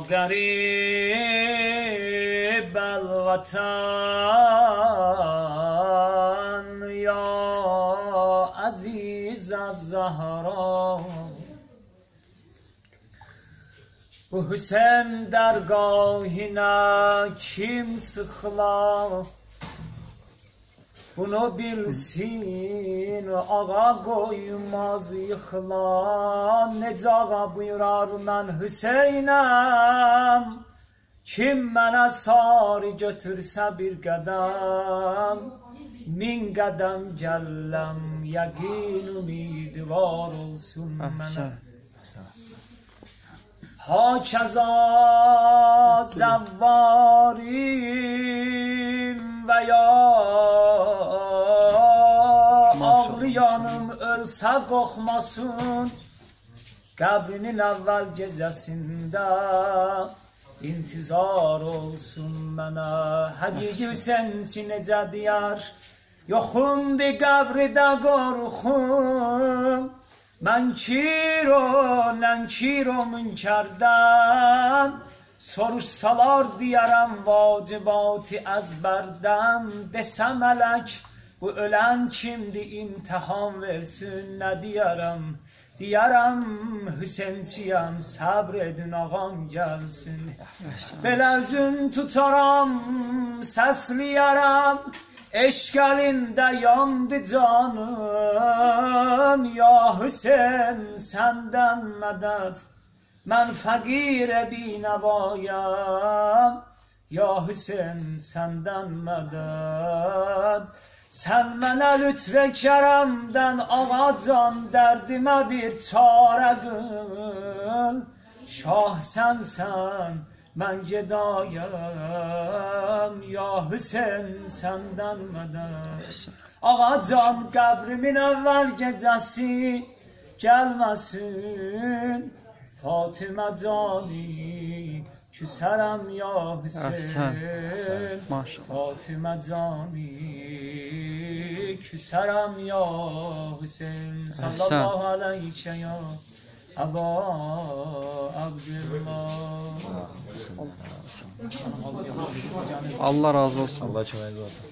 غریب الوطن یا عزیز الزهرا Bu Hüseyin dergahına kim sıkla Bunu bilsin ağa koymaz yıkla Nece ağa buyurar ben Hüseyin'em Kim mənə sarı götürsə bir qədəm Min qədəm gəlləm Yəqin ümidvar olsun mənə Hakeza zəvvarim və ya Ağlayanım ölsə qorxmasın Qəbrinin əvvəl gecəsində İntizar olsun mənə Həqiqi Hüseyinçi necə deyər Yoxumdur qəbridə qorxum Mən kiro münkərdən Soruşsalar deyərəm vacibatı əzbərdən Desə mələk bu ölən kimdir imtihan versin nə deyərəm Deyərəm Hüseynçiyəm səbr edin ağam gəlsin Belə üzün tutaram səsliyərəm Eşq əlində yandı canım Ya Hüseyin səndən mədəd Mən fəqir binəvayəm Ya Hüseyin səndən mədəd Sən mənə lütfə kərəmdən ağacan Dərdimə bir çarə qıl Şah sənsən mən gedayəm Ya Hüseyin səndən mədəd Ağacan qəbrimin əvvəl gecəsi Gəlməsin Fatimə cani Küsərəm ya Hüseyin Fatimə cani Küsərəm ya Hüseyin Sallallahu aleykə ya Əba Abdillah Allah razı olsun. Allah köməyiniz olsun.